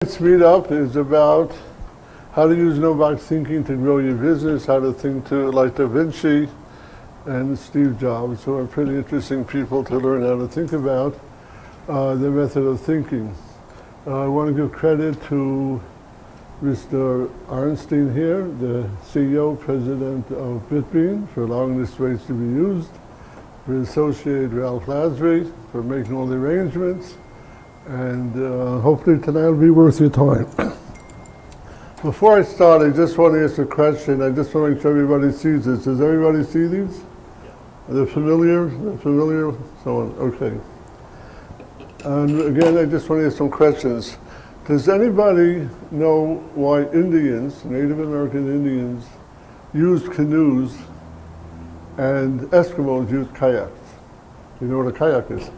Tonight's meetup is about how to use no-box thinking to grow your business, how to think to like DaVinci and Steve Jobs, who are pretty interesting people to learn how to think about their method of thinking. I want to give credit to Mr. Arnstein here, the CEO, President of BitBean, for allowing this space to be used, for his associate Ralph Lasry, for making all the arrangements, and hopefully tonight will be worth your time. Before I start, I just want to ask a question. I just want to make sure everybody sees this. Does everybody see these? Are they familiar? They're familiar? So on. Okay. And again, I just want to ask some questions. Does anybody know why Indians, Native American Indians, used canoes and Eskimos used kayaks? Do you know what a kayak is?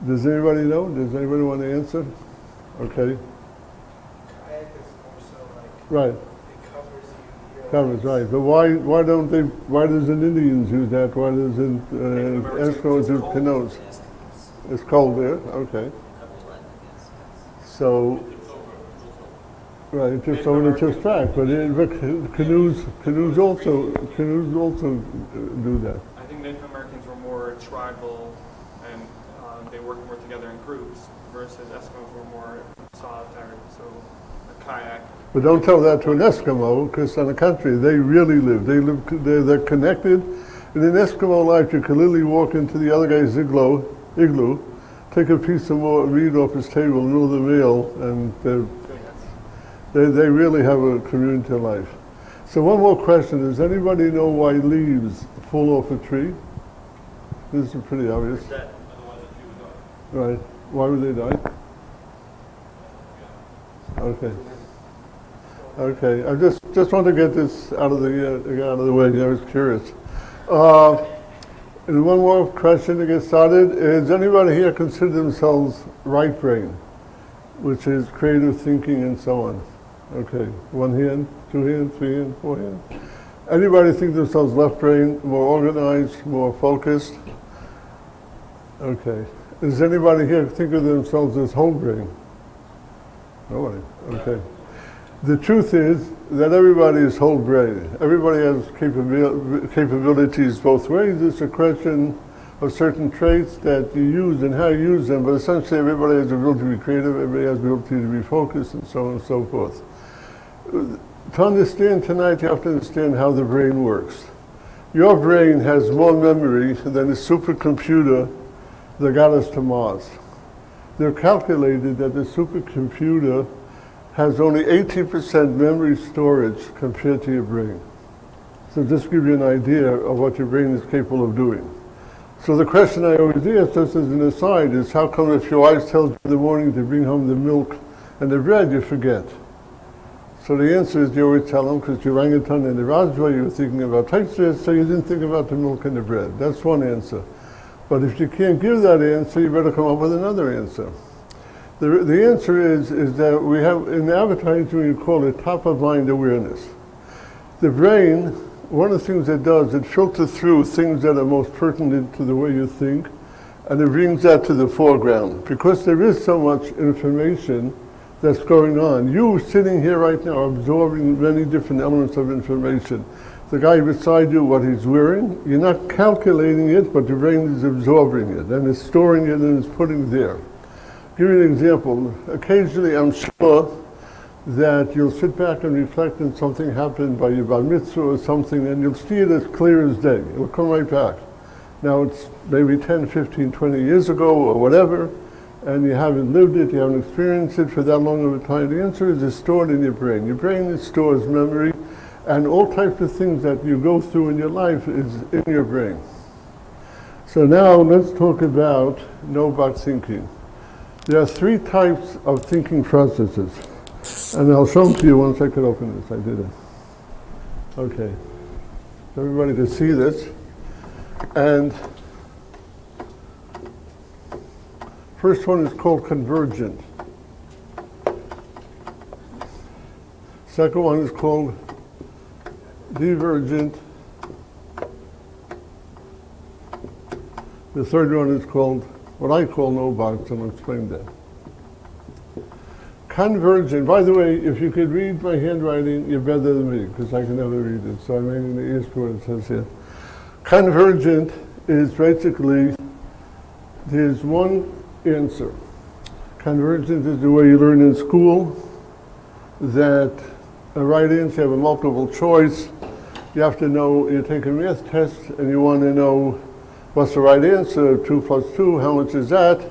Does anybody know? Does anybody want to answer? Okay. Kayak is more so like right. It covers you. Covers, right. But why don't they? Why doesn't Indians use that? Why doesn't Eskimos use canoes? It's cold there. Okay. So. Right, just over the just track, but canoes also do that. I think Native Americans were more tribal, and they worked more together in groups, versus Eskimos were more solitary. So a kayak. But don't tell that to an Eskimo, because in the country they really live. They're connected. In an Eskimo life, you can literally walk into the other guy's igloo, take a piece of more meat off his table, in the middle of the meal, and they really have a community life. So one more question. Does anybody know why leaves fall off a tree? This is pretty obvious. Right. Why would they die? Okay. Okay. I just want to get this out of the way. I was curious. And one more question to get started. Does anybody here consider themselves right brain, which is creative thinking and so on? Okay, 1 hand, 2 hands, 3 hands, 4 hands. Anybody think themselves left brain, more organized, more focused? Okay. Does anybody here think of themselves as whole brain? Nobody. Okay. The truth is that everybody is whole brain. Everybody has capabilities both ways. It's a question of certain traits that you use and how you use them, but essentially everybody has the ability to be creative, everybody has the ability to be focused, and so on and so forth. To understand tonight, you have to understand how the brain works. Your brain has more memory than a supercomputer that got us to Mars. They've calculated that the supercomputer has only 80% memory storage compared to your brain. So just to give you an idea of what your brain is capable of doing. So the question I always ask, just as an aside, is how come if your wife tells you in the morning to bring home the milk and the bread, you forget? So the answer is you always tell them because your orangutan and the Rajwa, you were thinking about types, so you didn't think about the milk and the bread. That's one answer. But if you can't give that answer, you better come up with another answer. The answer is that we have, in advertising, we call it top-of-mind awareness. The brain, one of the things it does, it filters through things that are most pertinent to the way you think, and it brings that to the foreground. Because there is so much information that's going on. You sitting here right now absorbing many different elements of information. The guy beside you, what he's wearing, you're not calculating it, but your brain is absorbing it, and it's storing it and it's putting it there. Give you an example. Occasionally, I'm sure that you'll sit back and reflect on something happened by your bar mitzvah or something, and you'll see it as clear as day. It'll come right back. Now, it's maybe 10, 15, 20 years ago or whatever, and you haven't lived it, you haven't experienced it for that long of a time. The answer is it's stored in your brain. Your brain stores memory, and all types of things that you go through in your life is in your brain. So now let's talk about no-box thinking. There are 3 types of thinking processes, and I'll show them to you once I can open this. I did it. Okay. So everybody can see this. And first one is called Convergent. Second one is called Divergent. The third one is called what I call no box, and I'll explain that. Convergent, by the way, if you could read my handwriting, you're better than me, because I can never read it, so I'm aiming the ears for what it says here. Convergent is basically, there's one answer. Convergent is the way you learn in school, that a right answer, you have a multiple choice. You have to know, you take a math test, and you want to know what's the right answer, 2 plus 2, how much is that?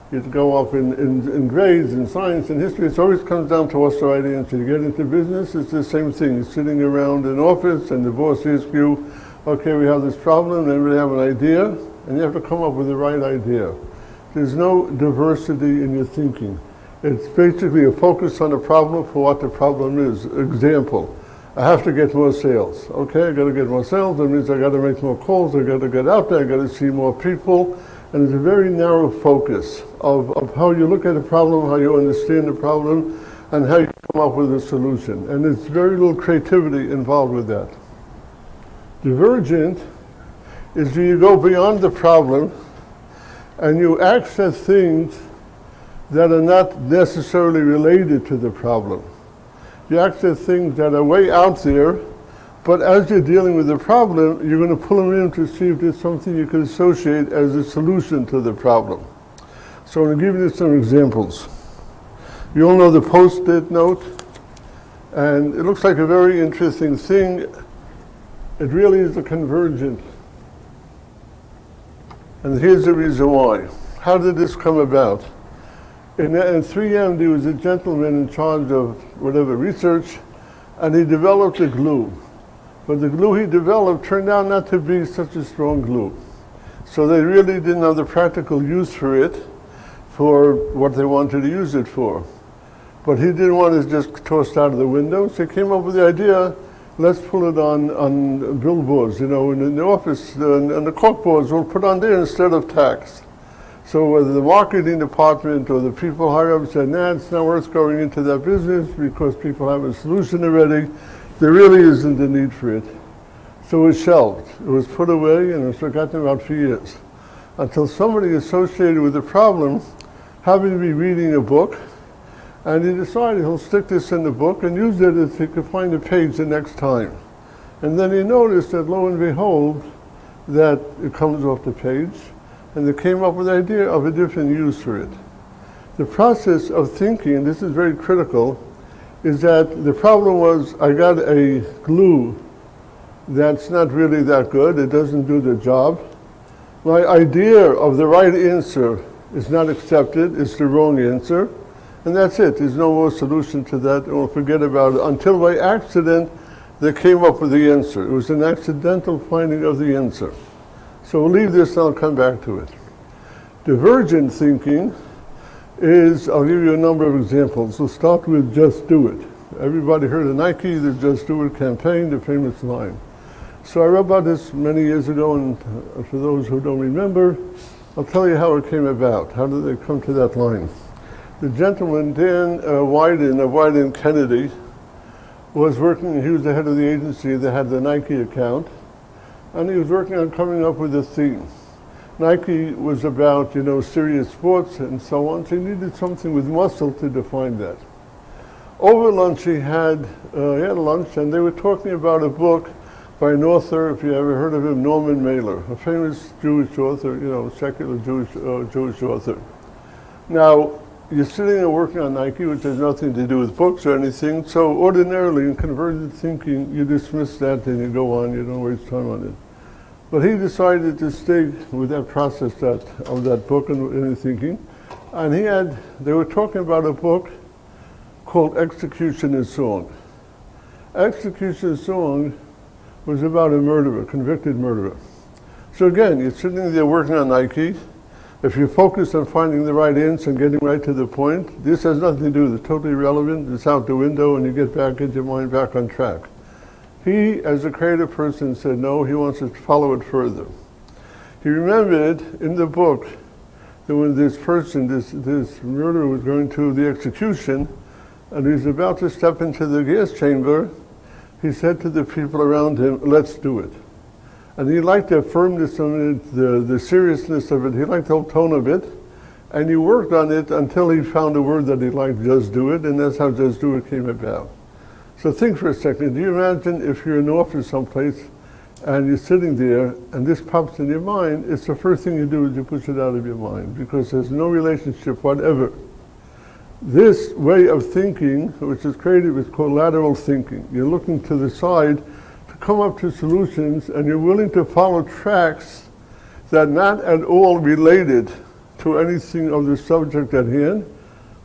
You go up in grades, in science, in history. It always comes down to what's the right answer. You get into business, it's the same thing. You're sitting around an office and the boss asks you, okay, we have this problem, and we have an idea, and you have to come up with the right idea. There's no diversity in your thinking. It's basically a focus on the problem for what the problem is. Example, I have to get more sales. Okay, I got to get more sales. That means I got to make more calls. I got to get out there. I got to see more people. And it's a very narrow focus of how you look at a problem, how you understand the problem, and how you come up with a solution. And there's very little creativity involved with that. Divergent is where you go beyond the problem and you access things that are not necessarily related to the problem. You access things that are way out there, but as you're dealing with the problem, you're going to pull them in to see if there's something you can associate as a solution to the problem. So I'm going to give you some examples. You all know the Post-it note, and it looks like a very interesting thing. It really is a convergent. And here's the reason why. How did this come about? In 3M, there was a gentleman in charge of whatever research, and he developed a glue. But the glue he developed turned out not to be such a strong glue. So they really didn't have the practical use for it, for what they wanted to use it for. But he didn't want it just tossed out of the window, so he came up with the idea, let's pull it on billboards, you know, in the office, and the corkboards we'll put on there instead of tacks. So whether the marketing department or the people higher up said, nah, it's not worth going into that business because people have a solution already, there really isn't a need for it. So it was shelved. It was put away and it was forgotten about for years. Until somebody associated with the problem happened to be reading a book, and he decided he'll stick this in the book and use it if he could find a page the next time. And then he noticed that, lo and behold, that it comes off the page, and they came up with the idea of a different use for it. The process of thinking, and this is very critical, is that the problem was I got a glue that's not really that good, it doesn't do the job. My idea of the right answer is not accepted, it's the wrong answer, and that's it. There's no more solution to that, and we'll forget about it. Until by accident, they came up with the answer. It was an accidental finding of the answer. So we'll leave this and I'll come back to it. Divergent thinking is, I'll give you a number of examples. We'll start with Just Do It. Everybody heard of Nike, the Just Do It campaign, the famous line. So I wrote about this many years ago, and for those who don't remember, I'll tell you how it came about. How did they come to that line? The gentleman, Dan Wyden of Wyden Kennedy, was working, he was the head of the agency that had the Nike account, and he was working on coming up with a theme. Nike was about, you know, serious sports and so on, so he needed something with muscle to define that. Over lunch he had lunch, and they were talking about a book by an author, if you ever heard of him, Norman Mailer, a famous Jewish author, you know, secular Jewish author. Now, you're sitting and working on Nike, which has nothing to do with books or anything, so ordinarily in convergent thinking, you dismiss that and you go on, you don't waste time on it. But he decided to stay with that process of that book and his thinking. And they were talking about a book called Execution is Song. Execution is Song was about a murderer, convicted murderer. So again, you're sitting there working on Nike. If you focus on finding the right answer and getting right to the point, this has nothing to do, it's totally irrelevant, it's out the window, and you get back, get your mind back on track. He, as a creative person, said no, he wants to follow it further. He remembered in the book that when this person, this murderer was going to the execution, and he was about to step into the gas chamber, he said to the people around him, let's do it. And he liked the firmness of it, the seriousness of it, he liked the whole tone of it, And he worked on it until he found a word that he liked, just do it, and that's how just do it came about. So think for a second. Do you imagine if you're in an office someplace and you're sitting there and this pops in your mind, it's the first thing you do is you push it out of your mind because there's no relationship whatever. This way of thinking, which is created, is called lateral thinking. You're looking to the side to come up to solutions, and you're willing to follow tracks that are not at all related to anything of the subject at hand,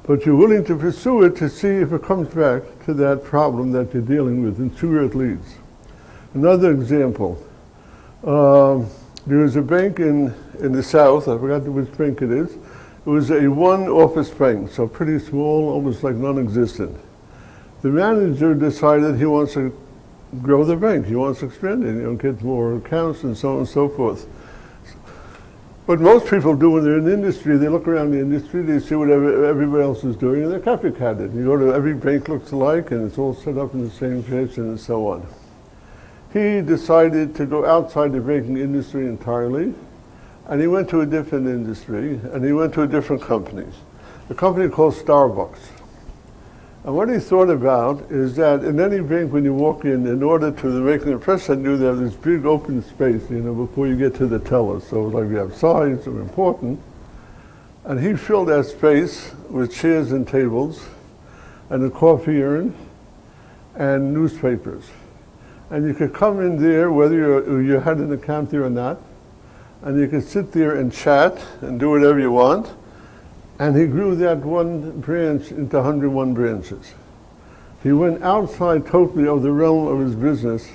but you're willing to pursue it to see if it comes back to that problem that you're dealing with and see where it leads. Another example, there was a bank in the South, I forgot which bank it is. It was a one-office bank, so pretty small, almost like non-existent. The manager decided he wants to grow the bank, he wants to expand it, get more accounts and so on and so forth. What most people do when they're in the industry, they look around the industry, they see what everybody else is doing, and they copycat it. You go to every bank looks alike, and it's all set up in the same fashion and so on. He decided to go outside the banking industry entirely, and he went to a different industry, and he went to a different company. A company called Starbucks. And what he thought about is that in any bank, when you walk in order to make an impression, you have this big open space, before you get to the teller. So like you have signs that are important. And he filled that space with chairs and tables, and a coffee urn, and newspapers. And you could come in there, whether you had an account there or not, and you could sit there and chat and do whatever you want. And he grew that one branch into 101 branches. He went outside totally of the realm of his business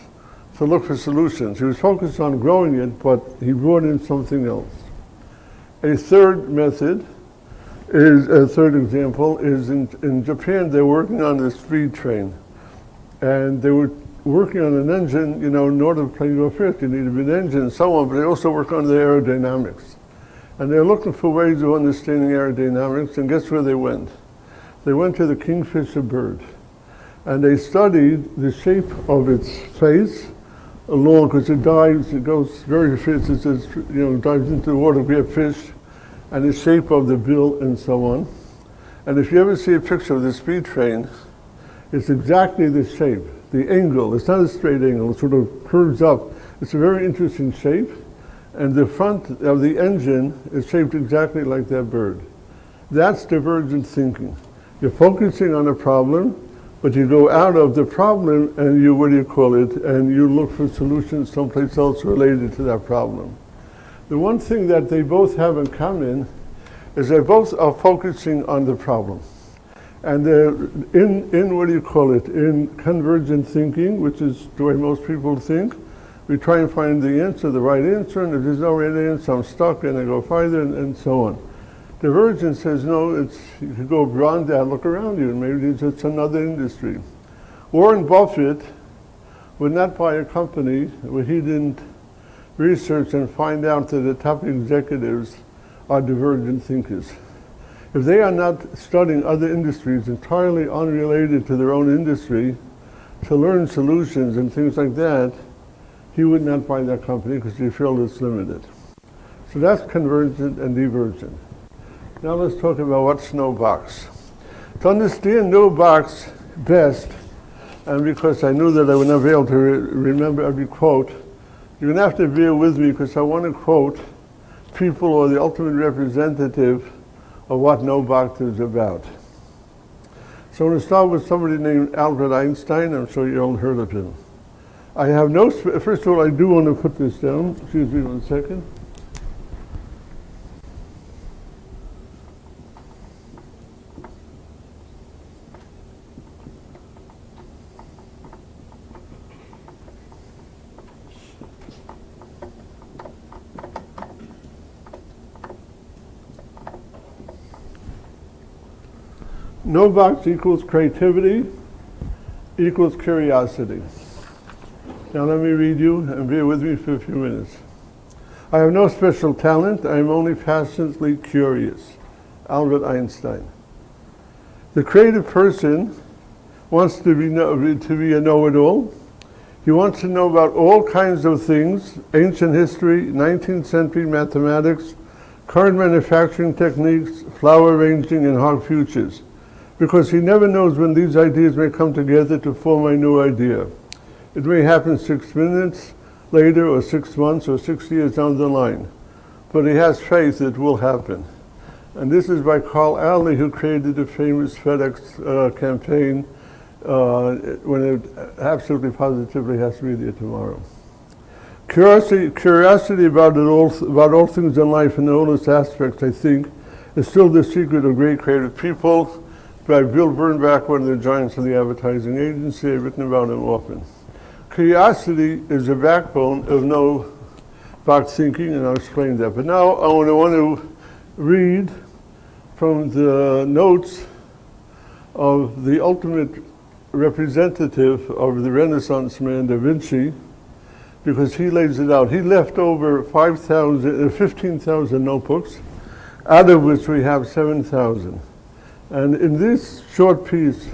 to look for solutions. He was focused on growing it, but he brought in something else. A third method is, a third example is in Japan, they're working on the speed train. And they were working on an engine, in order to play go fast, you need a big engine and so on, but they also work on the aerodynamics. And they're looking for ways of understanding aerodynamics, and guess where they went? They went to the kingfisher bird. And they studied the shape of its face along, because it dives, it goes very fast, it dives into the water, we have fish, and the shape of the bill and so on. And if you ever see a picture of the speed train, it's exactly the shape, the angle. It's not a straight angle, it sort of curves up. It's a very interesting shape. And the front of the engine is shaped exactly like that bird. That's divergent thinking. You're focusing on a problem, but you go out of the problem and you, and you look for solutions someplace else related to that problem. The one thing that they both have in common is they both are focusing on the problem. And in convergent thinking, which is the way most people think, we try and find the answer, the right answer, and if there's no right answer, I'm stuck, and I go farther, and so on. Divergence says, no, you can go beyond that, look around you, and maybe it's another industry. Warren Buffett would not buy a company where he didn't research and find out that the top executives are divergent thinkers. If they are not studying other industries entirely unrelated to their own industry to learn solutions and things like that, he would not buy that company because he felt it's limited. So that's convergent and divergent. Now let's talk about what's no box. To understand no box best, and because I knew that I would not be able to remember every quote, you're going to have to bear with me because I want to quote people or the ultimate representative of what no box is about. So I'm going to start with somebody named Albert Einstein. I'm sure you all heard of him. I have no, first of all, I do want to put this down. Excuse me 1 second. No box equals creativity equals curiosity. Now let me read you and bear with me for a few minutes. I have no special talent. I am only passionately curious. Albert Einstein. The creative person wants to be a know-it-all. He wants to know about all kinds of things, ancient history, 19th century mathematics, current manufacturing techniques, flower arranging, and hog futures, because he never knows when these ideas may come together to form a new idea. It may happen 6 minutes later, or 6 months, or 6 years down the line, but he has faith it will happen. And this is by Carl Alley, who created the famous FedEx campaign when it absolutely positively has to be there tomorrow. Curiosity about all things in life in all its aspects, I think, is still the secret of great creative people. By Bill Bernbach, one of the giants of the advertising agency. I've written about him often. Curiosity is the backbone of no box thinking, and I'll explain that. But now I want to read from the notes of the ultimate representative of the Renaissance man, DaVinci, because he lays it out. He left over 15,000 notebooks, out of which we have 7,000. And in this short piece,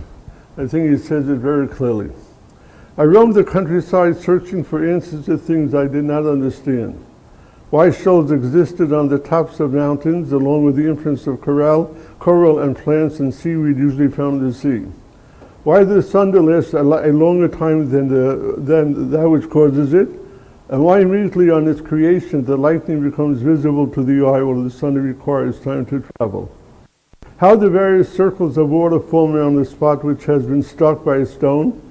I think he says it very clearly. I roamed the countryside searching for answers to things I did not understand. Why shoals existed on the tops of mountains, along with the influence of coral and plants and seaweed usually found in the sea. Why the sun lasts a longer time than that which causes it, and why immediately on its creation the lightning becomes visible to the eye while the sun requires time to travel. How the various circles of water form around the spot which has been struck by a stone,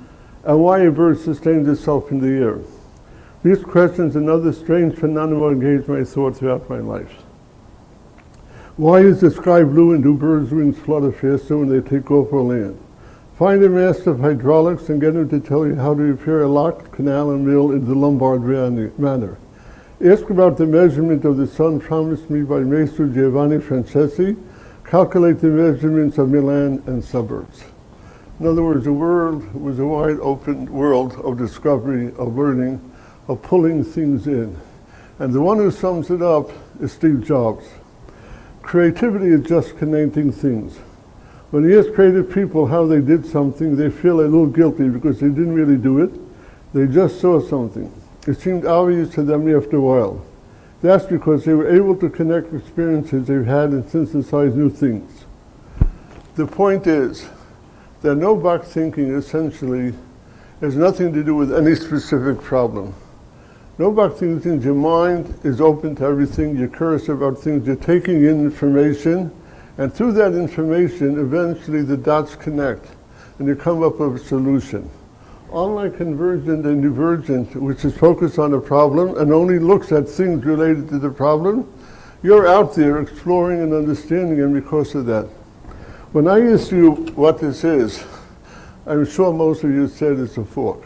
and why a bird sustains itself in the air. These questions and other strange phenomena engage my thought throughout my life. Why is the sky blue and do birds' wings flutter faster when they take off or land? Find a master of hydraulics and get him to tell you how to repair a lock, canal, and mill in the Lombard manner. Ask about the measurement of the sun promised me by Maestro Giovanni Francesi. Calculate the measurements of Milan and suburbs. In other words, the world was a wide open world of discovery, of learning, of pulling things in. And the one who sums it up is Steve Jobs. Creativity is just connecting things. When you ask creative people how they did something, they feel a little guilty because they didn't really do it. They just saw something. It seemed obvious to them after a while. That's because they were able to connect experiences they've had and synthesize new things. The point is that no box thinking essentially has nothing to do with any specific problem. No box thinking, your mind is open to everything, you're curious about things, you're taking in information, and through that information, eventually the dots connect, and you come up with a solution. Unlike Convergent and Divergent, which is focused on a problem and only looks at things related to the problem, you're out there exploring and understanding, and because of that. When I ask you what this is, I'm sure most of you said it's a fork.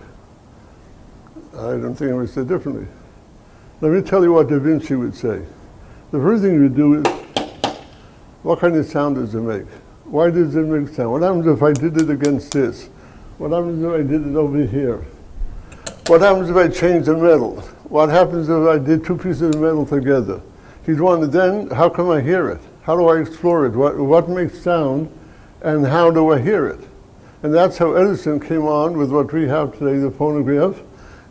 I don't think I would say differently. Let me tell you what Da Vinci would say. The first thing you would do is, what kind of sound does it make? Why does it make sound? What happens if I did it against this? What happens if I did it over here? What happens if I change the metal? What happens if I did two pieces of metal together? He'd want to then, how can I hear it? How do I explore it? What makes sound, and how do I hear it? And that's how Edison came on with what we have today, the phonograph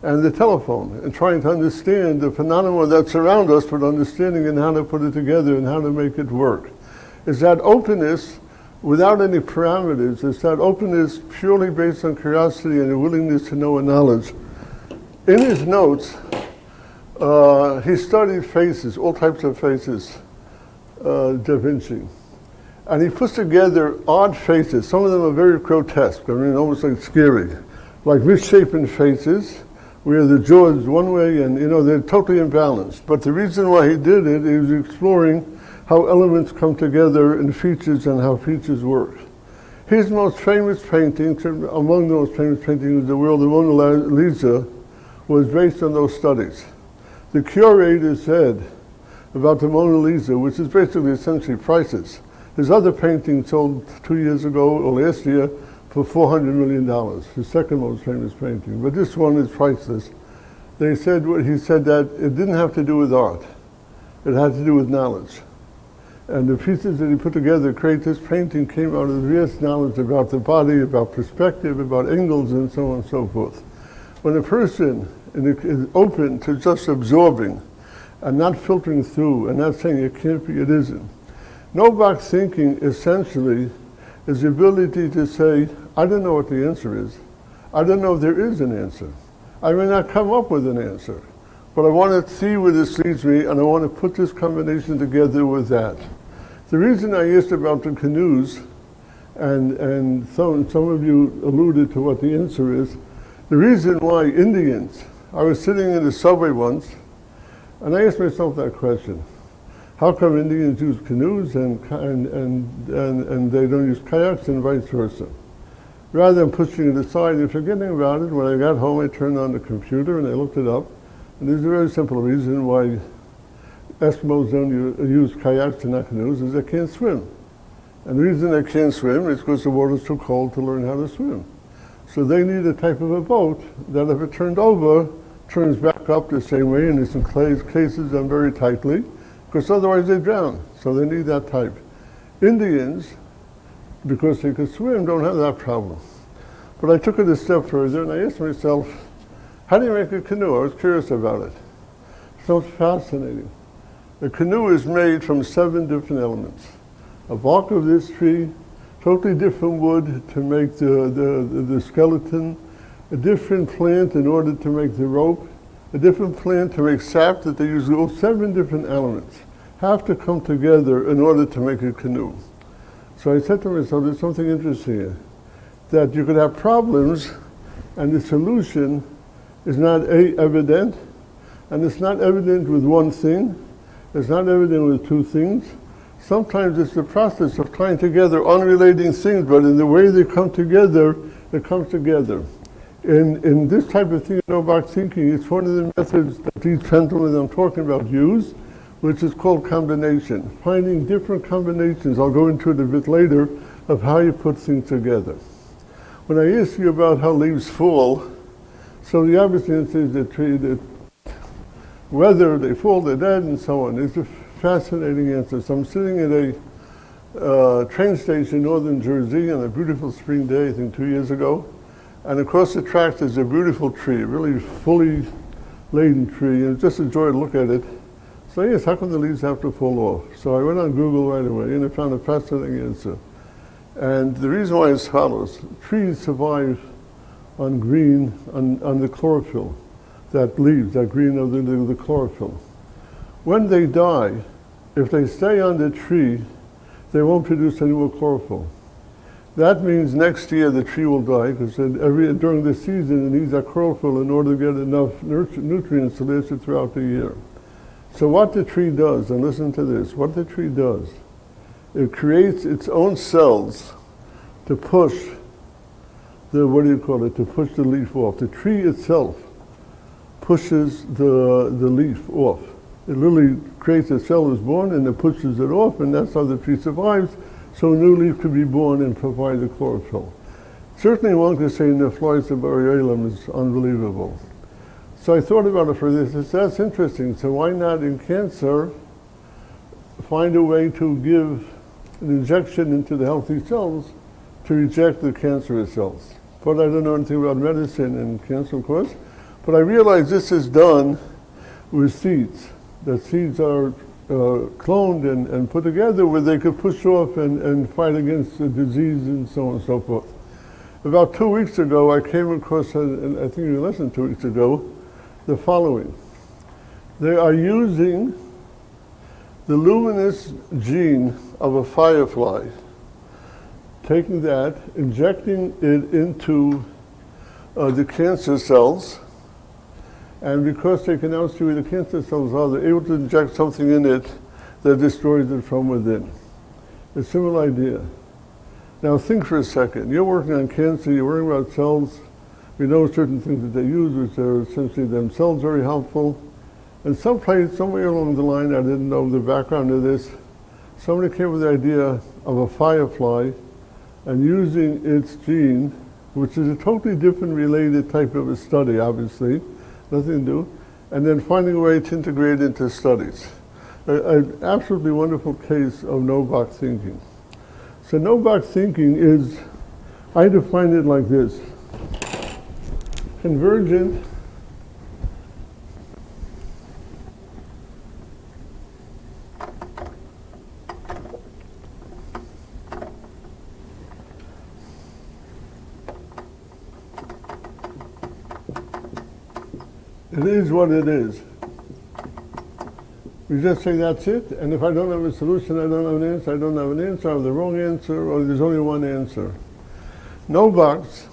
and the telephone, and trying to understand the phenomena that surround us, but understanding and how to put it together and how to make it work. It's that openness without any parameters. It's that openness purely based on curiosity and a willingness to know and knowledge. In his notes, he studied faces, all types of faces, Da Vinci. And he puts together odd faces. Some of them are very grotesque, I mean, almost like scary. Like misshapen faces, where the jaw is one way and, you know, they're totally imbalanced. But the reason why he did it, he was exploring how elements come together in features and how features work. His most famous painting, among the most famous paintings in the world, the Mona Lisa, was based on those studies. The curator said about the Mona Lisa, which is basically essentially prices. His other painting sold 2 years ago, or last year, for $400 million, his second most famous painting. But this one is priceless. He said that it didn't have to do with art. It had to do with knowledge. And the pieces that he put together to create this painting came out of vast knowledge about the body, about perspective, about angles, and so on and so forth. When a person is open to just absorbing and not filtering through and not saying it can't be, it isn't. No-box thinking essentially is the ability to say, I don't know what the answer is. I don't know if there is an answer. I may not come up with an answer, but I want to see where this leads me, and I want to put this combination together with that. The reason I asked about the canoes, and some of you alluded to what the answer is, the reason why Indians, I was sitting in the subway once, and I asked myself that question. How come Indians use canoes and they don't use kayaks and vice versa? Rather than pushing it aside and forgetting about it, when I got home I turned on the computer and I looked it up. And there's a very simple reason why Eskimos don't use kayaks and not canoes is they can't swim. And the reason they can't swim is because the water's too cold to learn how to swim. So they need a type of a boat that if it turned over, turns back up the same way, and in some cases done very tightly, because otherwise they drown. So they need that type. Indians, because they could swim, don't have that problem. But I took it a step further and I asked myself, how do you make a canoe? I was curious about it. So it's fascinating. A canoe is made from 7 different elements. A bark of this tree, totally different wood to make the skeleton, a different plant in order to make the rope, a different plant to make sap that they use. All 7 different elements have to come together in order to make a canoe. So I said to myself, there's something interesting here, that you could have problems and the solution is not evident, and it's not evident with one thing, it's not evident with 2 things. Sometimes it's the process of tying together unrelating things, but in the way they come together, it comes together. In this type of thing, no-box thinking, it's one of the methods that these gentlemen I'm talking about use, which is called combination, finding different combinations, I'll go into it a bit later, of how you put things together. When I ask you about how leaves fall, so the obvious answer is that whether they fall, they're dead, and so on. It's a fascinating answer. So I'm sitting at a train station in northern Jersey on a beautiful spring day, I think 2 years ago, and across the tracks there's a beautiful tree, a really fully laden tree, and it's just a joy to look at it. So yes, how come the leaves have to fall off? So I went on Google right away and I found a fascinating answer. And the reason why is as follows. Trees survive on green, on the chlorophyll, that leaves, that green of the chlorophyll. When they die, if they stay on the tree, they won't produce any more chlorophyll. That means next year the tree will die, because during the season it needs that chlorophyll in order to get enough nutrients to last it throughout the year. So what the tree does, and listen to this, what the tree does, it creates its own cells to push to push the leaf off. The tree itself pushes the leaf off. It literally creates a cell is born and it pushes it off, and that's how the tree survives, so a new leaf could be born and provide the chlorophyll. Certainly one could say Nephlois arborealum is unbelievable. So I thought about it for this. That's interesting. So why not in cancer find a way to give an injection into the healthy cells to reject the cancerous cells? But I don't know anything about medicine and cancer, of course. But I realize this is done with seeds. That seeds are cloned and put together where they could push off and fight against the disease and so on and so forth. About 2 weeks ago, I came across, and I think less than 2 weeks ago, the following. They are using the luminous gene of a firefly, taking that, injecting it into the cancer cells, and because they can now see where the cancer cells are, they're able to inject something in it that destroys it from within. A similar idea. Now think for a second. You're working on cancer, you're worrying about cells. We know certain things that they use, which are essentially themselves very helpful. And somewhere along the line, I didn't know the background of this, somebody came with the idea of a firefly and using its gene, which is a totally different related type of a study, obviously, nothing to do, and then finding a way to integrate it into studies. An absolutely wonderful case of no-box thinking. So no-box thinking is, I define it like this. Convergent It is what it is. We just say that's it, and if I don't have a solution, I don't have an answer, I don't have an answer, I have the wrong answer, or there's only one answer. No box.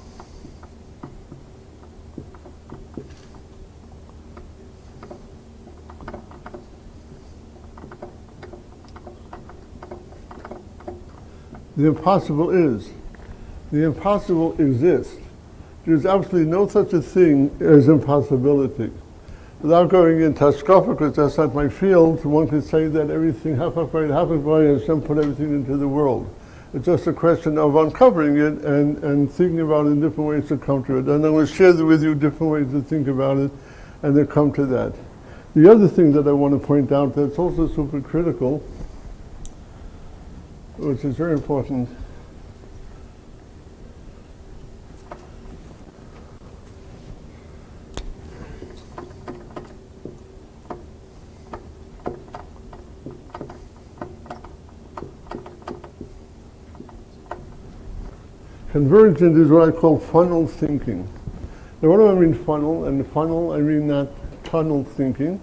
The impossible is. The impossible exists. There's absolutely no such a thing as impossibility. Without going into Hashkafa, because that's not my field, one could say that everything happens by Hashem put everything into the world. It's just a question of uncovering it and thinking about it in different ways to come to it. And I'm going to share with you different ways to think about it and then come to that. The other thing that I want to point out that's also super critical, which is very important, Convergent is what I call funnel thinking. Now what do I mean funnel? And funnel, I mean not tunnel thinking.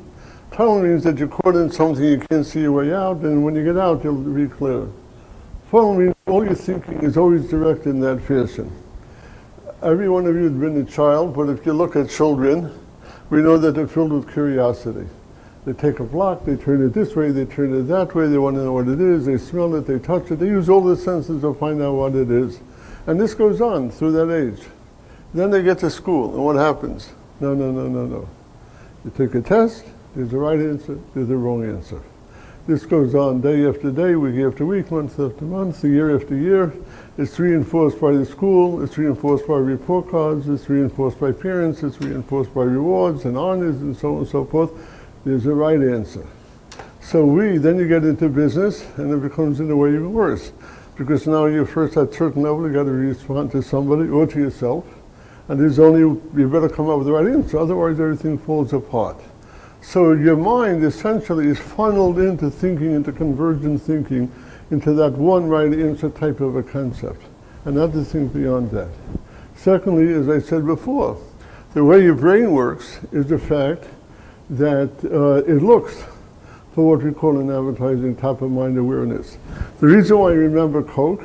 Tunnel means that you're caught in something, you can't see your way out, and when you get out, you'll be clear. Funnel means all your thinking is always directed in that fashion. Every one of you has been a child, but if you look at children, we know that they're filled with curiosity. They take a block, they turn it this way, they turn it that way, they want to know what it is, they smell it, they touch it, they use all the senses to find out what it is. And this goes on through that age. Then they get to school, and what happens? No. You take a test, there's the right answer, there's the wrong answer. This goes on day after day, week after week, month after month, year after year. It's reinforced by the school, it's reinforced by report cards, it's reinforced by parents, it's reinforced by rewards and honors and so on and so forth. There's a right answer. So then you get into business, and it becomes in a way even worse. Because now you're first at a certain level, you got to respond to somebody or to yourself. And you better come up with the right answer, otherwise everything falls apart. So your mind essentially is funneled into thinking, into convergent thinking, into that one right answer type of a concept, and not to think beyond that. Secondly, as I said before, the way your brain works is the fact that it looks for what we call in advertising top-of-mind awareness. The reason why you remember Coke,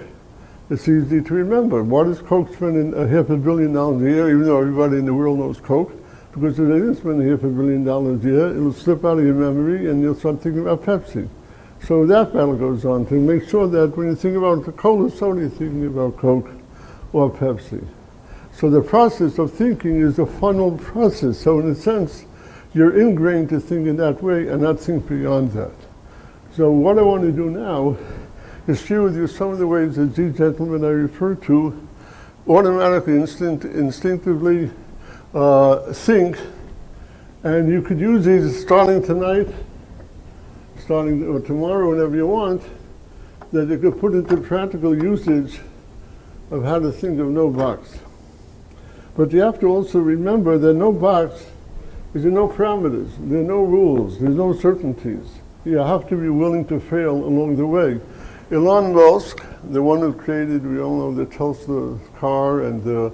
it's easy to remember. Why does Coke spend $500 million a year, even though everybody in the world knows Coke? Because if they didn't spend $500 million a year, it will slip out of your memory and you'll start thinking about Pepsi. So that battle goes on to make sure that when you think about the cola soda, you're thinking about Coke or Pepsi. So the process of thinking is a funnel process. So in a sense, you're ingrained to think in that way and not think beyond that. So what I want to do now is share with you some of the ways that these gentlemen I refer to automatically, instinctively think, and you could use these starting tonight, or tomorrow, whenever you want, that you could put into practical usage of how to think of no box. But you have to also remember that no box is there no parameters, there are no rules, there's no certainties. You have to be willing to fail along the way. Elon Musk, the one who created, we all know, the Tesla car and the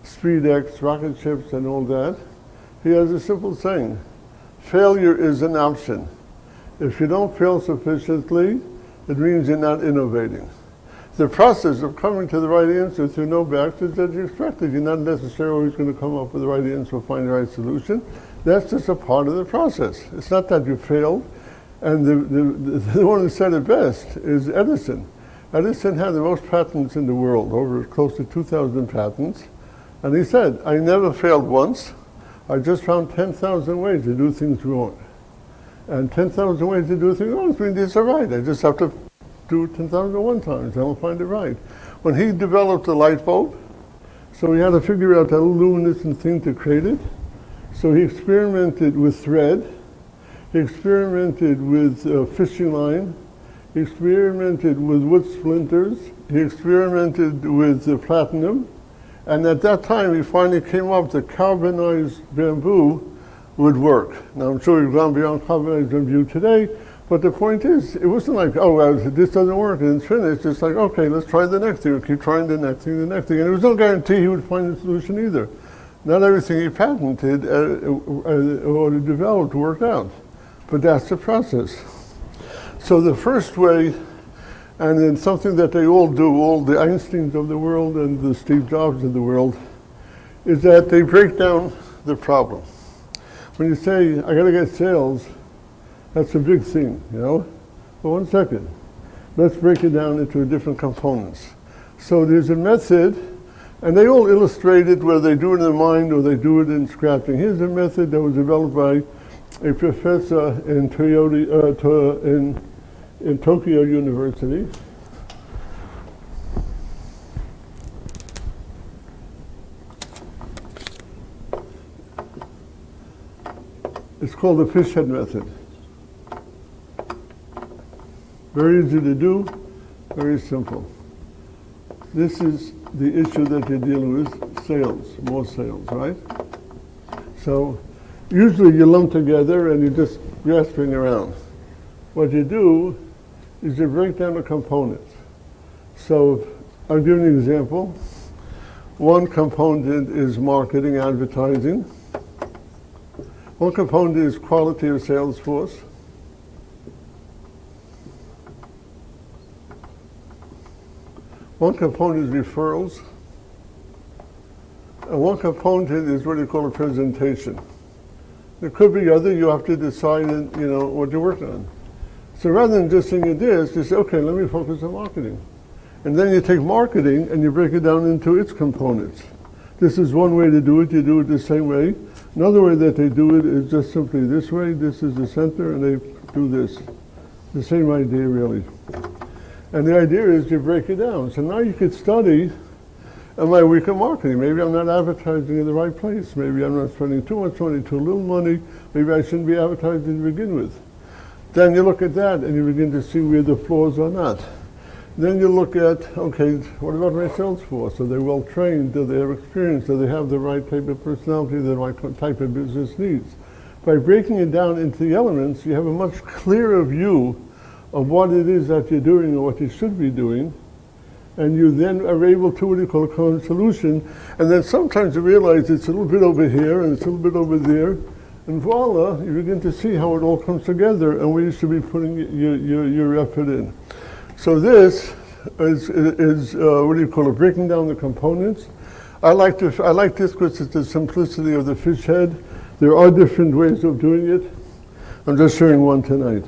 SpeedX rocket ships and all that, he has a simple saying: failure is an option. If you don't fail sufficiently, it means you're not innovating. The process of coming to the right answer through no box is that you expect it. You're not necessarily always going to come up with the right answer or find the right solution. That's just a part of the process. It's not that you failed. And the one who said it best is Edison. Edison had the most patents in the world, over close to 2,000 patents. And he said, I never failed once. I just found 10,000 ways to do things wrong. And 10,000 ways to do things wrong means it's all right. I just have to do 10,001 times and I'll find it right. When he developed the light bulb, so he had to figure out that luminescent thing to create it. So he experimented with thread. He experimented with fishing line. He experimented with wood splinters. He experimented with platinum. And at that time, he finally came up that carbonized bamboo would work. Now, I'm sure we've gone beyond carbonized bamboo today, but the point is, it wasn't like, oh, well, this doesn't work and it's finished. It's like, okay, let's try the next thing. Keep trying the next thing, the next thing. And there was no guarantee he would find the solution either. Not everything he patented or developed worked out, but that's the process. So the first way, and then something that they all do, all the Einsteins of the world and the Steve Jobs of the world, is that they break down the problem. When you say, I gotta get sales, that's a big thing, you know? But 1 second, let's break it down into different components. So there's a method, and they all illustrate it whether they do it in the mind or they do it in scratching. Here's a method that was developed by a professor in Tokyo University. It's called the fish head method. Very easy to do, very simple. This is the issue that you're dealing with, sales, more sales, right? So usually you lump together and you're just grasping around. What you do is you break down the components. So I'll give you an example. One component is marketing, advertising. One component is quality of sales force. One component is referrals. And one component is what you call a presentation. There could be other, you have to decide, you know, what you're working on. So rather than just saying this, you say, okay, let me focus on marketing. And then you take marketing and you break it down into its components. This is one way to do it, you do it the same way. Another way that they do it is just simply this way, this is the center, and they do this. The same idea, really. And the idea is you break it down. So now you could study, am I weak at marketing? Maybe I'm not advertising in the right place. Maybe I'm not spending too much money, too little money. Maybe I shouldn't be advertising to begin with. Then you look at that and you begin to see where the flaws are not. Then you look at, okay, what about my sales force? Are they well trained? Do they have experience? Do they have the right type of personality, the right type of business needs? By breaking it down into the elements, you have a much clearer view of what it is that you're doing or what you should be doing. And you then are able to what you call a common solution. And then sometimes you realize it's a little bit over here and it's a little bit over there. And voila, you begin to see how it all comes together and where you should be putting your effort in. So this is what do you call it, breaking down the components. I like this because it's the simplicity of the fish head. There are different ways of doing it. I'm just sharing one tonight.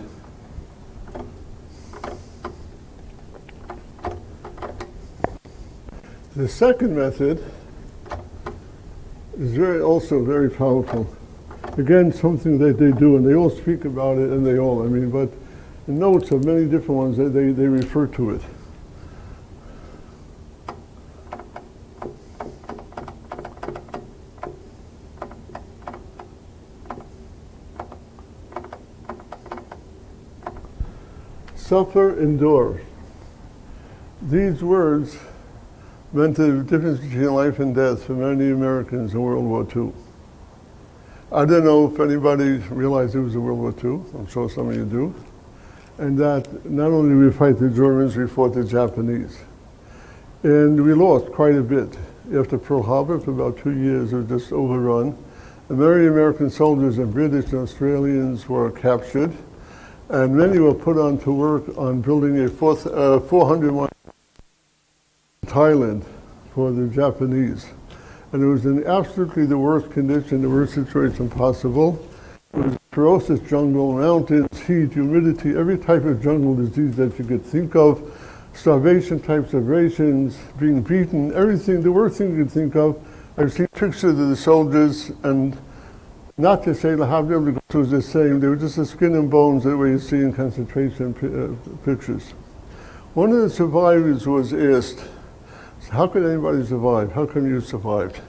The second method is also very powerful. Again, something that they do, and they all speak about it, and they all, but the notes of many different ones, they refer to it. Suffer, endure. These words meant the difference between life and death for many Americans in World War II. I don't know if anybody realized it was in World War II. I'm sure some of you do. And that not only did we fight the Germans, we fought the Japanese. And we lost quite a bit. After Pearl Harbor, for about 2 years, it was just overrun. And many American soldiers and British and Australians were captured. And many were put on to work on building a 400-mile Thailand for the Japanese. And it was in absolutely the worst condition, the worst situation possible. It was a ferocious jungle, mountains, heat, humidity, every type of jungle disease that you could think of, starvation types of rations, being beaten, everything, the worst thing you could think of. I've seen pictures of the soldiers, and not to say how everybody was the same, they were just the skin and bones that way you see in concentration pictures. One of the survivors was asked, how could anybody survive? How come you survived?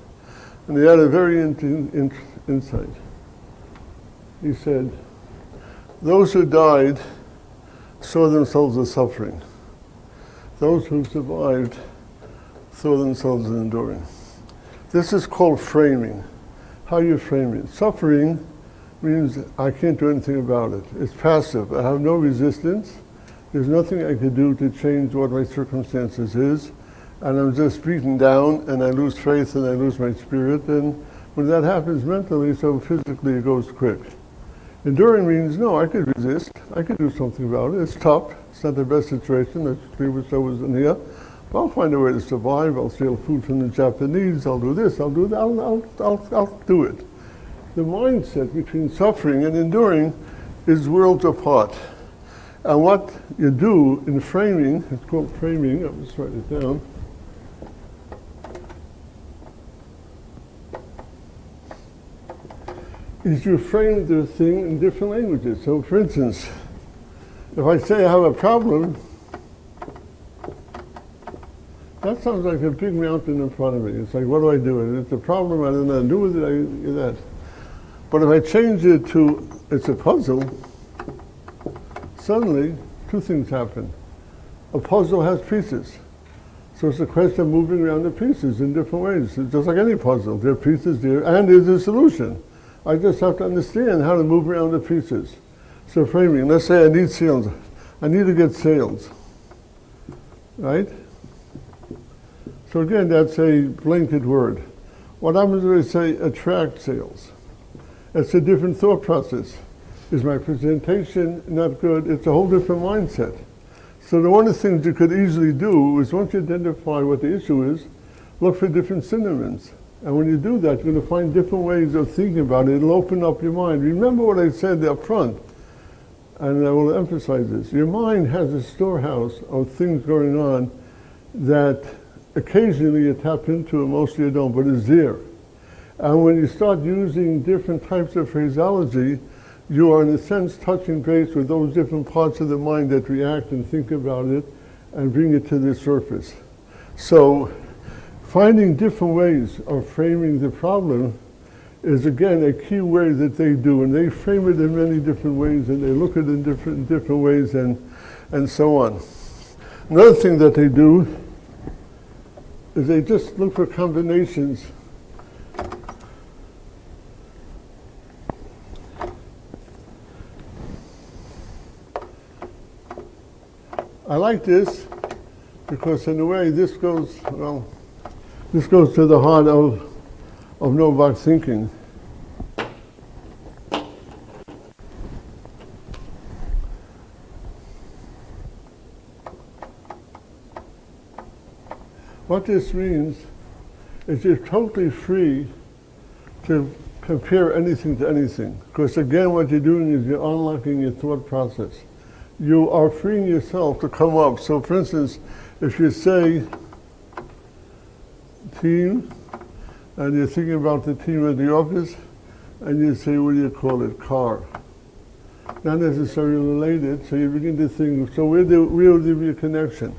And he had a very insight. He said, those who died saw themselves as suffering. Those who survived saw themselves as enduring. This is called framing. How you frame it. Suffering means I can't do anything about it. It's passive. I have no resistance. There's nothing I can do to change what my circumstances is. And I'm just beaten down, and I lose faith, and I lose my spirit, and When that happens mentally, so physically it goes quick. Enduring means, no, I could resist. I could do something about it. It's tough. It's not the best situation. That's clear which I was in here. But I'll find a way to survive. I'll steal food from the Japanese. I'll do this. I'll do that. I'll do it. The mindset between suffering and enduring is worlds apart. And what you do in framing, it's called framing. I'll just write it down. Is you frame the thing in different languages. So for instance, if I say I have a problem, that sounds like a big mountain in front of me. It's like, what do I do with it? It's a problem, I don't know what to do with it, I do that. But if I change it to, it's a puzzle, suddenly two things happen. A puzzle has pieces. So it's a question of moving around the pieces in different ways. It's just like any puzzle. There are pieces there, and there's a solution. I just have to understand how to move around the pieces. So framing, let's say I need sales. I need to get sales, right? So again, that's a blanket word. What happens if I say attract sales? It's a different thought process. Is my presentation not good? It's a whole different mindset. So one of the things you could easily do is once you identify what the issue is, look for different synonyms. And when you do that, you're going to find different ways of thinking about it. It'll open up your mind. Remember what I said up front, and I will emphasize this. Your mind has a storehouse of things going on that occasionally you tap into, and mostly you don't, but it's there. And when you start using different types of phraseology, you are in a sense touching base with those different parts of the mind that react and think about it and bring it to the surface. So finding different ways of framing the problem is again a key way that they do, and they frame it in many different ways, and they look at it in different ways, and so on. Another thing that they do is they just look for combinations. I like this because in a way this goes, well, this goes to the heart of no-box thinking. What this means is you're totally free to compare anything to anything. Because again, what you're doing is you're unlocking your thought process. You are freeing yourself to come up. So for instance, if you say team, and you're thinking about the team at the office, and you say, what do you call it, car. Not necessarily related, so you begin to think, so where will there be a connection?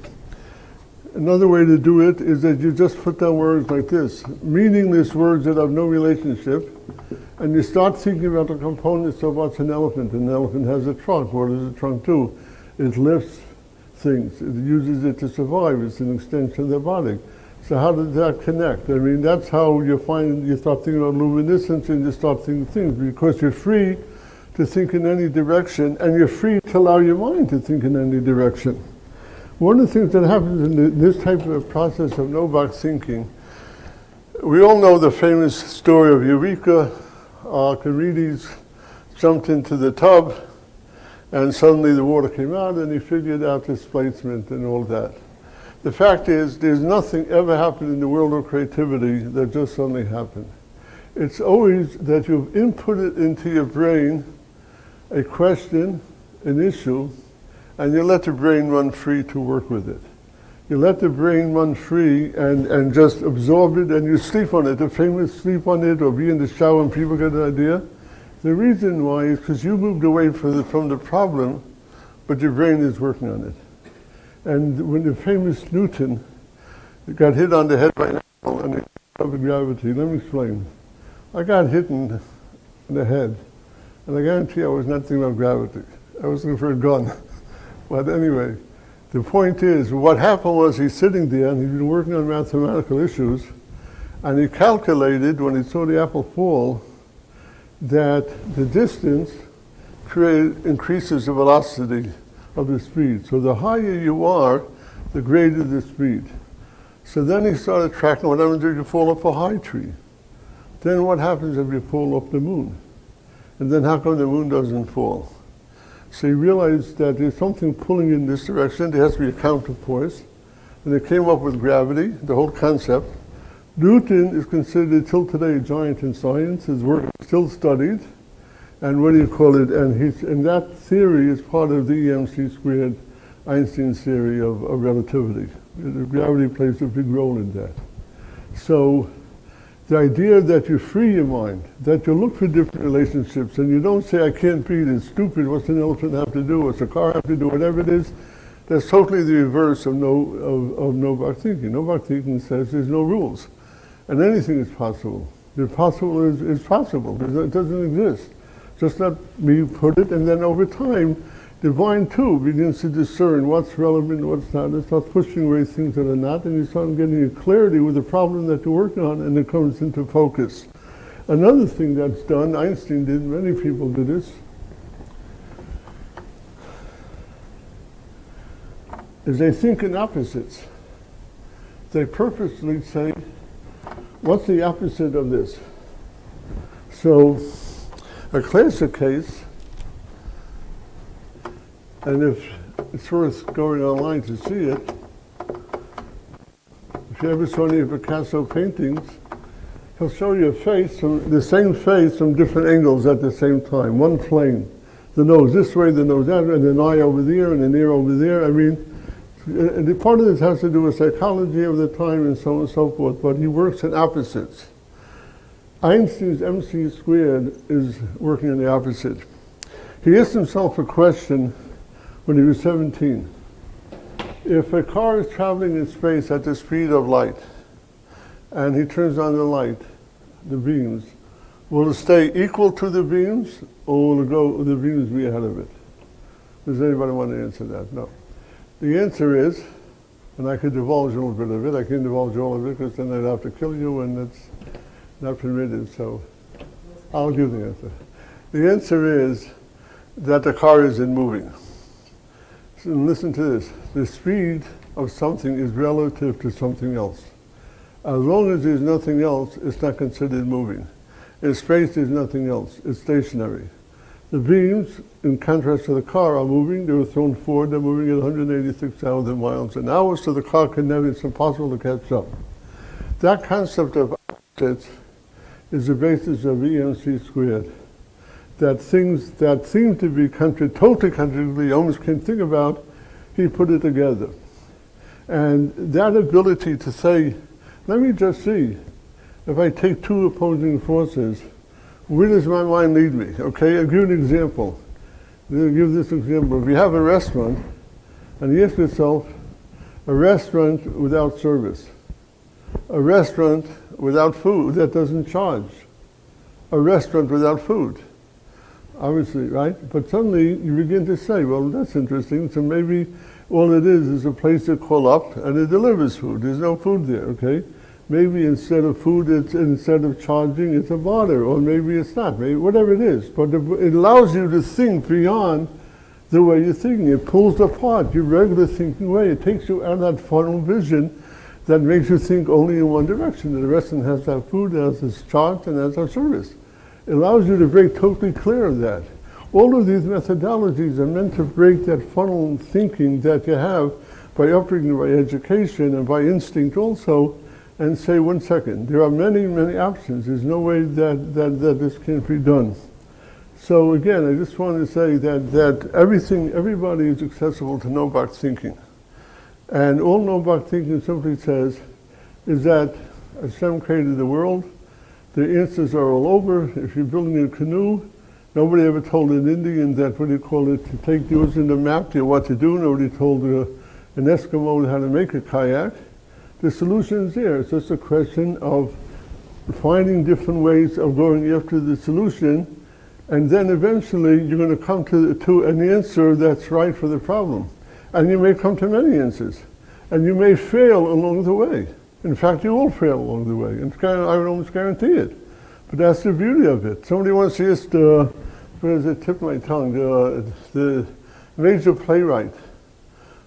Another way to do it is that you just put down words like this, meaningless words that have no relationship, and you start thinking about the components of what's an elephant. An elephant has a trunk. What does a trunk do? It lifts things. It uses it to survive. It's an extension of the body. So how does that connect? I mean, that's how you start thinking about luminescence, and you start thinking things, because you're free to think in any direction, and you're free to allow your mind to think in any direction. One of the things that happens in this type of process of no-box thinking, we all know the famous story of Eureka. Archimedes jumped into the tub, and suddenly the water came out, and he figured out displacement and all that. The fact is, there's nothing ever happened in the world of creativity that just suddenly happened. It's always that you've inputted into your brain a question, an issue, and you let the brain run free to work with it. You let the brain run free and just absorb it, and you sleep on it. The famous sleep on it, or be in the shower and people get an idea. The reason why is because you moved away from the problem, but your brain is working on it. And when the famous Newton got hit on the head by an apple and it discovered gravity, let me explain. I got hit in the head, and I guarantee I was not thinking about gravity. I was looking for a gun. But anyway, the point is, what happened was he's sitting there, and he'd been working on mathematical issues, and he calculated, when he saw the apple fall, that the distance increases the velocity of the speed. So the higher you are, the greater the speed. So then he started tracking what happens if you fall off a high tree. then what happens if you pull up the moon? And then how come the moon doesn't fall? So you realize that there's something pulling in this direction. There has to be a counterforce. And they came up with gravity, the whole concept. Newton is considered till today a giant in science. His work is still studied. And what do you call it? And that theory is part of the EMC squared, Einstein's theory of relativity. Gravity plays a big role in that. So the idea that you free your mind, that you look for different relationships, and you don't say, I can't beat it, it's stupid, what's an elephant have to do, what's a car have to do, whatever it is, that's totally the reverse of no-back thinking. No-back thinking says there's no rules, and anything is possible. The possible is possible, it doesn't exist. Just let me put it, and then over time, divine too begins to discern what's relevant, what's not. It starts pushing away things that are not, and you start getting a clarity with the problem that you're working on, and it comes into focus. Another thing that's done, Einstein did, many people do this, is they think in opposites. They purposely say, what's the opposite of this? So, a classic case, and if it's worth going online to see it, if you ever saw any of Picasso paintings, he'll show you a face, the same face from different angles at the same time, one plane. The nose this way, the nose that way, and an eye over there, and an ear over there. I mean, the part of this has to do with psychology of the time and so on and so forth, but he works in opposites. Einstein's MC squared is working in the opposite. He asked himself a question when he was 17. If a car is traveling in space at the speed of light, and he turns on the light, the beams, will it stay equal to the beams, or will the beams be ahead of it? Does anybody want to answer that? No. The answer is, and I could divulge a little bit of it, I can't divulge all of it because then I'd have to kill you and it's not permitted, so I'll give the answer. The answer is that the car isn't moving. So listen to this. The speed of something is relative to something else. As long as there's nothing else, it's not considered moving. In space, there's nothing else. It's stationary. The beams, in contrast to the car, are moving. They were thrown forward. They're moving at 186,000 miles an hour, so the car can never, it's impossible to catch up. That concept of opposites is the basis of EMC squared. That things that seem to be totally contradictory, you almost can't think about, he put it together. And that ability to say, let me just see, if I take two opposing forces, where does my mind lead me? Okay, I'll give you an example. I'll give this example. If you have a restaurant, and you ask yourself, a restaurant without service, a restaurant without food that doesn't charge, a restaurant without food, obviously, right? But suddenly you begin to say, well, that's interesting, so maybe all it is a place to call up and it delivers food. There's no food there, okay? Maybe instead of food, instead of charging, it's a barter, or maybe it's not, maybe whatever it is. But it allows you to think beyond the way you're thinking. It pulls apart your regular thinking way. It takes you out of that funnel vision that makes you think only in one direction. The restaurant has to have food, has its charge, and has our service. It allows you to break totally clear of that. All of these methodologies are meant to break that funnel thinking that you have by upbringing, by education, and by instinct also, and say, 1 second, there are many, many options. There's no way that this can't be done. So again, I just want to say that everybody is accessible to no-back thinking. And all no-back thinking simply says is that Hashem created the world. The answers are all over. If you're building a canoe, nobody ever told an Indian that, what do you call it, to take the in the map, to what to do. Nobody told an Eskimo how to make a kayak. The solution is there. It's just a question of finding different ways of going after the solution, and then eventually you're going to come to an answer that's right for the problem. And you may come to many answers, and you may fail along the way. In fact, you will fail along the way, and I would almost guarantee it. But that's the beauty of it. Somebody once asked, what is it, tip of my tongue, the major playwright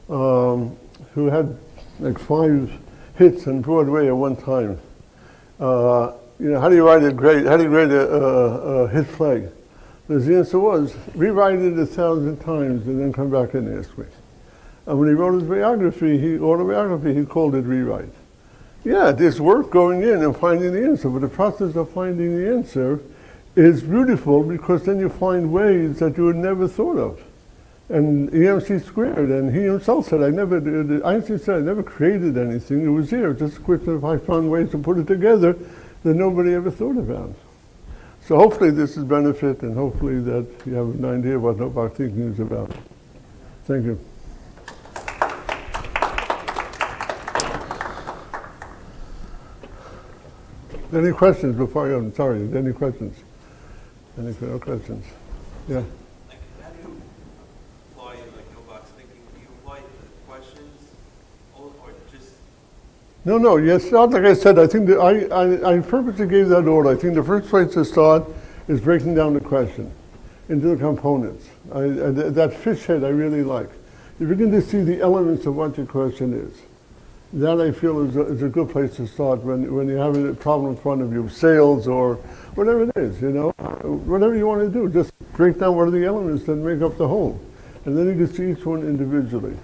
who had like 5 hits on Broadway at one time. you know, how do you write a hit play? Because the answer was, rewrite it 1,000 times and then come back and ask me. And when he wrote his autobiography, he called it rewrite. Yeah, there's work going in and finding the answer, but the process of finding the answer is beautiful because then you find ways that you had never thought of. And EMC squared, and he himself said, Einstein said, I never created anything, it was there, just a question of I found ways to put it together that nobody ever thought about. So hopefully this is benefit, and hopefully that you have an idea what our thinking is about. Thank you. Any questions before I go? Sorry, any questions? Any questions? Yeah. Like, how do you apply, like, no-box thinking? Do you apply the questions, or just? No, yes, like I said, I think that I purposely gave that order. I think the first place to start is breaking down the question into the components. That fish head I really like. You begin to see the elements of what your question is. That I feel is a good place to start when you have a problem in front of you, sales or whatever it is, you know, whatever you want to do, just break down what are the elements that make up the whole. And then you can see each one individually.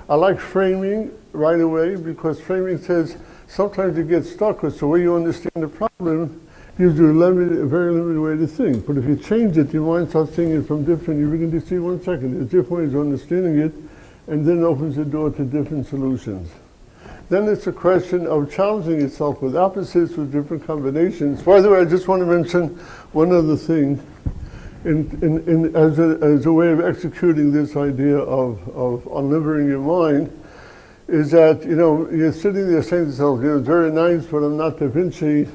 I like framing right away because framing says sometimes you get stuck with the way you understand the problem gives you a very limited way to think. But if you change it, your mind starts seeing it from different, you begin to see 1 second, there's different ways of understanding it, and then opens the door to different solutions. Then it's a question of challenging itself with opposites, with different combinations. By the way, I just want to mention one other thing. As a way of executing this idea of unlivering your mind, is that, you know, you're sitting there saying to yourself, you know, it's very nice, but I'm not DaVinci,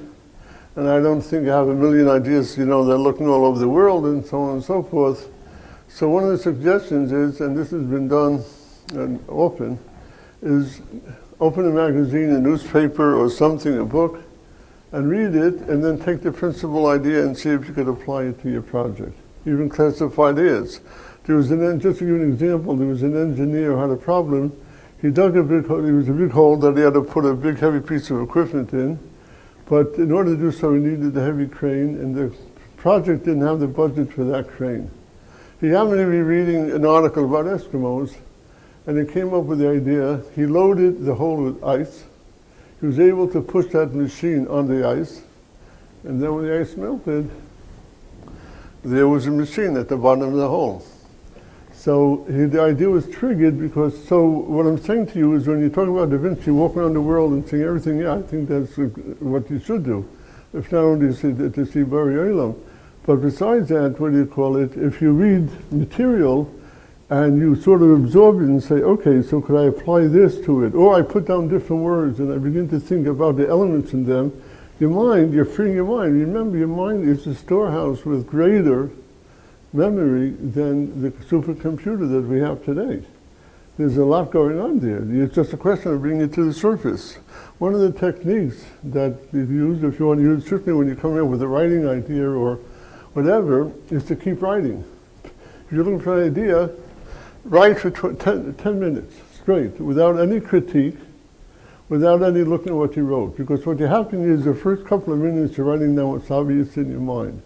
and I don't think I have a million ideas, you know, they're looking all over the world, and so on and so forth. So one of the suggestions is, and this has been done often, is open a magazine, a newspaper, or something, a book, and read it, and then take the principal idea and see if you could apply it to your project. Even classify ideas. There was just to give you an example, there was an engineer who had a problem. He dug a big hole, there was a big hole that he had to put a big heavy piece of equipment in, but in order to do so he needed a heavy crane, and the project didn't have the budget for that crane. He happened to be reading an article about Eskimos, and he came up with the idea. He loaded the hole with ice. He was able to push that machine on the ice, and then when the ice melted, there was a machine at the bottom of the hole. So the idea was triggered because, so what I'm saying to you is when you talk about DaVinci, walk around the world and seeing everything, yeah, I think that's what you should do. If not only to see Bari Olam, but besides that, what do you call it, if you read material, and you sort of absorb it and say, okay, so could I apply this to it? Or I put down different words and I begin to think about the elements in them. Your mind, you're freeing your mind. Remember, your mind is a storehouse with greater memory than the supercomputer that we have today. There's a lot going on there. It's just a question of bringing it to the surface. One of the techniques that you use, if you want to use, certainly when you come in with a writing idea or whatever, is to keep writing. If you're looking for an idea, write for 10 minutes straight, without any critique, without any looking at what you wrote. Because what happening is the first couple of minutes you're writing down what's obvious in your mind.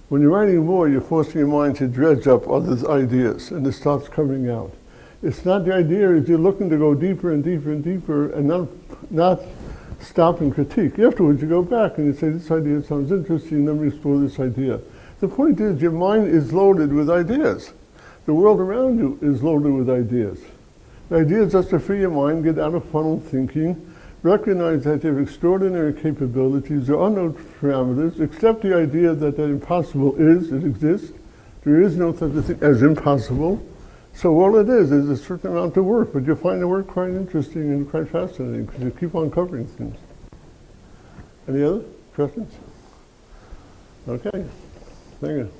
When you're writing more, you're forcing your mind to dredge up other ideas, and it starts coming out. It's not the idea, is you're looking to go deeper and deeper and deeper, and not stop and critique. Afterwards, you go back and you say, this idea sounds interesting, let me explore this idea. The point is, your mind is loaded with ideas. The world around you is loaded with ideas. The idea is just to free your mind, get out of funnel thinking, recognize that you have extraordinary capabilities, there are no parameters, accept the idea that impossible it exists. There is no such a thing as impossible. So all it is a certain amount of work, but you'll find the work quite interesting and quite fascinating because you keep on covering things. Any other questions? Okay, thank you.